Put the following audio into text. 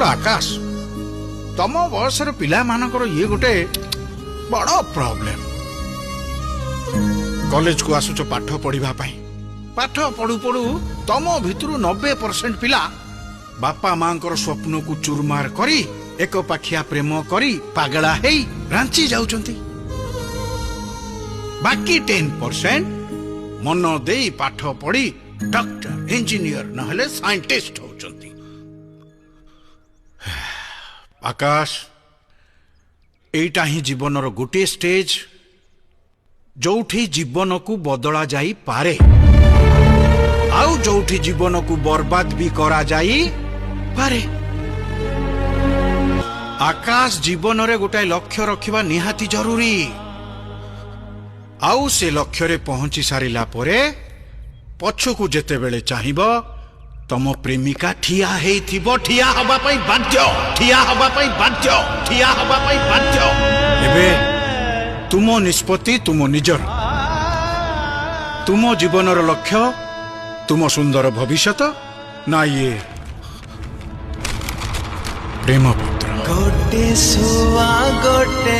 बुझिल आकाश तम बयसर पिला मानकर ये गोटे बड़ प्रॉब्लम कॉलेज को आसुच पाठ पढ़ा पाठ पढ़ु पढ़ु तम भितर 90% पिला बापा मां स्वप्न को चुरमार करी एक पाखिया प्रेम करी पागला है रांची जाउचंती बाकी 10% मन दे पाठ पढ़ी डॉक्टर इंजीनियर नहले साइंटिस्ट होचंती। आकाश एटा ही जीवन गोटे स्टेज जोठी जीवन को बदला जाई पारे आउ जोठी जीवन को बर्बाद भी करा जाई पारे। आकाश जीवन रे गोटाए लक्ष्य रखिबा निहाती जरूरी आउ से लक्ष्य रे पहुंची सारिला परे पछकु जेते बेले चाहिबो तम प्रेमिका ठिया हेइथिबो ठिया हबा पई बाध्य ठिया हबा पई बाध्य ठिया हबा पई बाध्य। एबे तुम निष्पत्ति तुम निजर तुम जीवनर लक्ष्य तुम सुंदर भविष्यत ना ये प्रेम पत्र गोटे सुआ गोटे